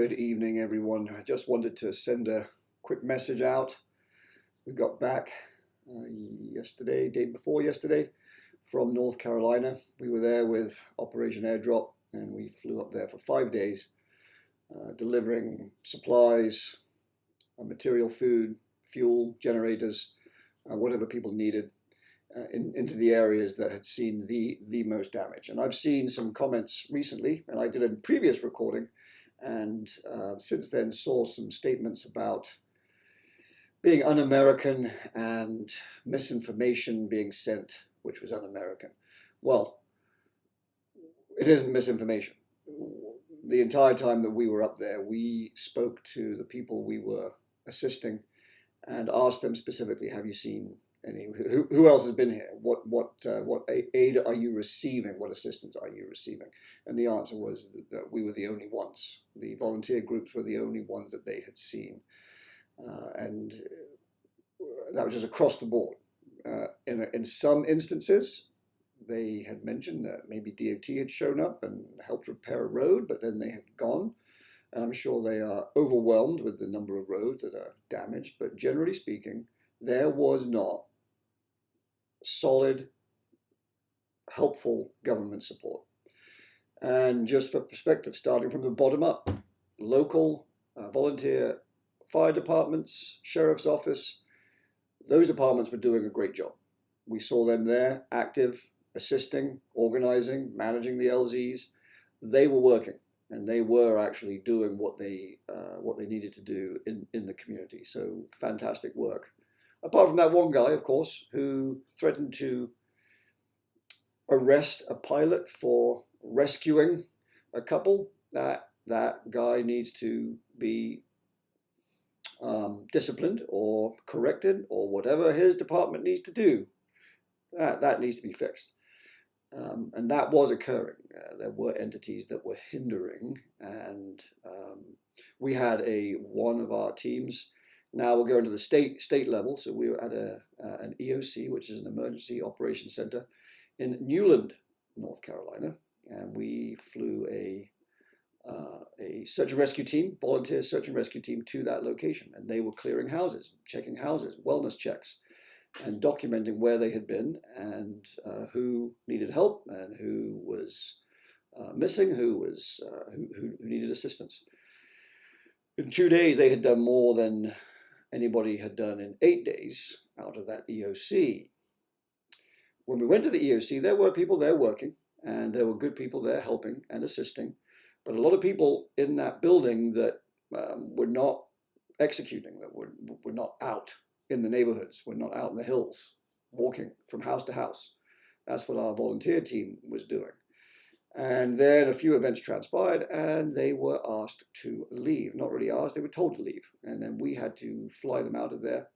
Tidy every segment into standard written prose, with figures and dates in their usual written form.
Good evening, everyone. I just wanted to send a quick message out. We got back day before yesterday, from North Carolina. We were there with Operation Airdrop, and we flew up there for 5 days, delivering supplies, material, food, fuel, generators, whatever people needed into the areas that had seen the most damage. And I've seen some comments recently, and I did a previous recording, and since then saw some statements about being un-American and misinformation being sent, which was un-American. Well, it isn't misinformation. The entire time that we were up there, we spoke to the people we were assisting and asked them specifically, have you seen any, who else has been here? What aid are you receiving? What assistance are you receiving? And the answer was that we were the only ones. The volunteer groups were the only ones that they had seen. And that was just across the board. In some instances, they had mentioned that maybe DOT had shown up and helped repair a road, but then they had gone. And I'm sure they are overwhelmed with the number of roads that are damaged. But generally speaking, there was not solid, helpful government support. And just for perspective, starting from the bottom up, local volunteer fire departments, sheriff's office, those departments were doing a great job. We saw them there, active, assisting, organizing, managing the LZs. They were working, and they were actually doing what they needed to do in the community. So fantastic work. Apart from that one guy, of course, who threatened to arrest a pilot for rescuing a couple, that guy needs to be disciplined or corrected, or whatever his department needs to do. That needs to be fixed. And that was occurring. There were entities that were hindering, and we had one of our teams. Now we're going to the state level. So we were at an EOC, which is an Emergency Operations Center in Newland, North Carolina, and we flew a search and rescue team, volunteer search and rescue team, to that location, and they were clearing houses, checking houses, wellness checks, and documenting where they had been and who needed help and who was missing, who needed assistance. In 2 days, they had done more than anybody had done in 8 days out of that EOC. When we went to the EOC, there were people there working, and there were good people there helping and assisting, but a lot of people in that building that were not executing, that were not out in the neighborhoods, were not out in the hills, walking from house to house. That's what our volunteer team was doing. And then a few events transpired, and they were asked to leave. Not really asked, they were told to leave. And then we had to fly them out of there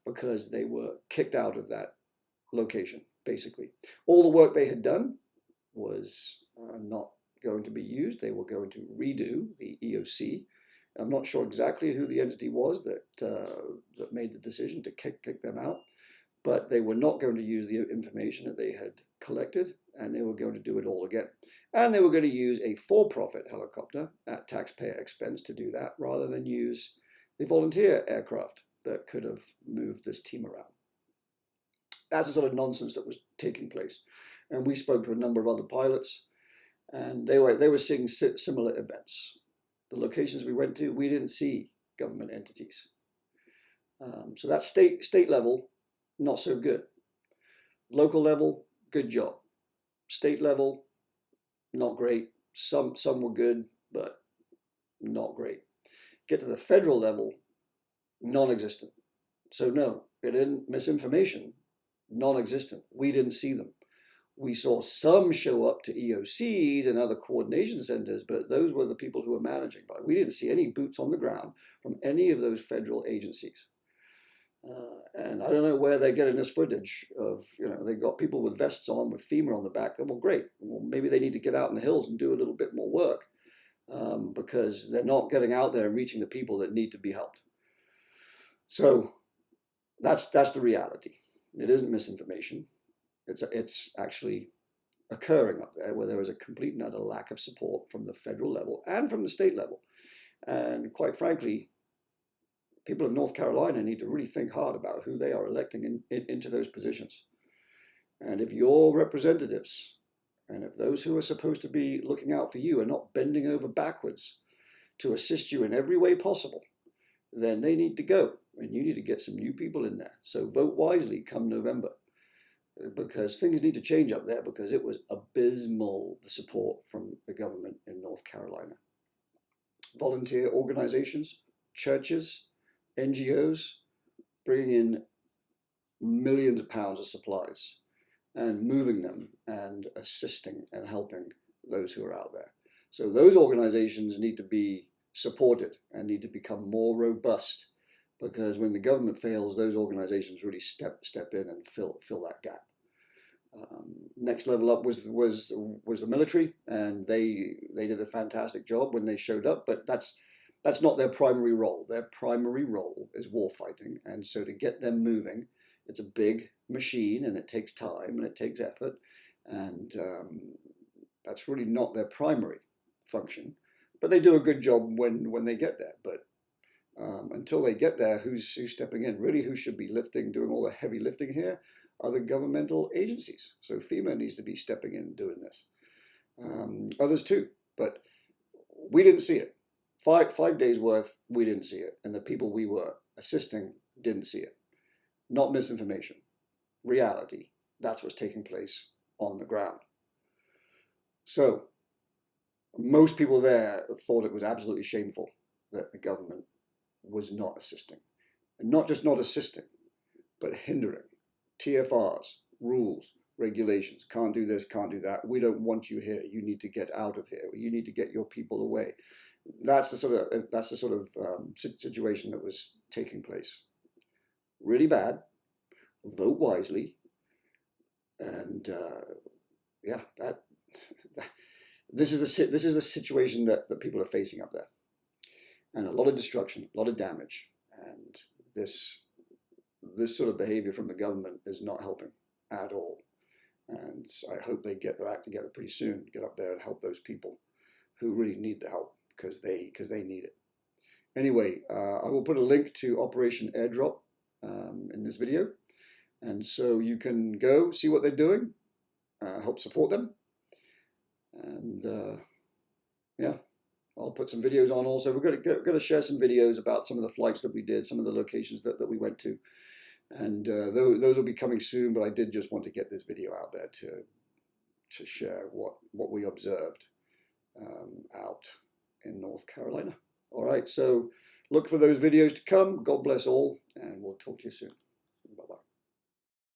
because they were kicked out of that location, basically. All the work they had done was not going to be used. They were going to redo the EOC. I'm not sure exactly who the entity was that made the decision to kick them out, but they were not going to use the information that they had collected, and they were going to do it all again. And they were going to use a for-profit helicopter at taxpayer expense to do that, rather than use the volunteer aircraft that could have moved this team around. That's the sort of nonsense that was taking place. And we spoke to a number of other pilots, and they were seeing similar events. The locations we went to, we didn't see government entities. So that state level, not so good. Local level, good job. State level, not great. Some were good, but not great. Get to the federal level, non-existent. So no, it isn't misinformation, non-existent. We didn't see them. We saw some show up to EOCs and other coordination centers, but those were the people who were managing. But we didn't see any boots on the ground from any of those federal agencies. And I don't know where they're getting this footage of, they got people with vests on with FEMA on the back. Well, great. Well, maybe they need to get out in the hills and do a little bit more work because they're not getting out there and reaching the people that need to be helped. So that's the reality. It isn't misinformation. It's actually occurring up there, where there is a complete and utter lack of support from the federal level and from the state level. And quite frankly, people of North Carolina need to really think hard about who they are electing into those positions. And if your representatives, and if those who are supposed to be looking out for you are not bending over backwards to assist you in every way possible, then they need to go, and you need to get some new people in there. So vote wisely come November, because things need to change up there, because it was abysmal, the support from the government in North Carolina. Volunteer organizations, churches, NGOs, bringing in millions of pounds of supplies and moving them and assisting and helping those who are out there. So those organizations need to be supported and need to become more robust, because when the government fails, those organizations really step in and fill that gap. Next level up was the military, and they did a fantastic job when they showed up, but that's not their primary role. Their primary role is war fighting, and so to get them moving, it's a big machine, and it takes time and it takes effort, and that's really not their primary function. But they do a good job when they get there. But until they get there, who's stepping in? Really, who should be doing all the heavy lifting here are the governmental agencies. So FEMA needs to be stepping in and doing this. Others too, but we didn't see it. Five days worth, we didn't see it. And the people we were assisting didn't see it. Not misinformation. Reality. That's what's taking place on the ground. So most people there thought it was absolutely shameful that the government was not assisting. And not just not assisting, but hindering. TFRs, rules, regulations, can't do this, can't do that. We don't want you here. You need to get out of here. You need to get your people away. That's the sort of situation that was taking place. Really bad. Vote wisely, and this is the situation that people are facing up there, and a lot of destruction, a lot of damage, and this sort of behavior from the government is not helping at all. And I hope they get their act together pretty soon, get up there and help those people who really need the help, because they need it. Anyway, I will put a link to Operation Airdrop in this video, and so you can go see what they're doing, help support them, and I'll put some videos on also. We're going to share some videos about some of the flights that we did, some of the locations that we went to, and those will be coming soon. But I did just want to get this video out there to share what we observed out in North Carolina. All right, so look for those videos to come. God bless all, and we'll talk to you soon.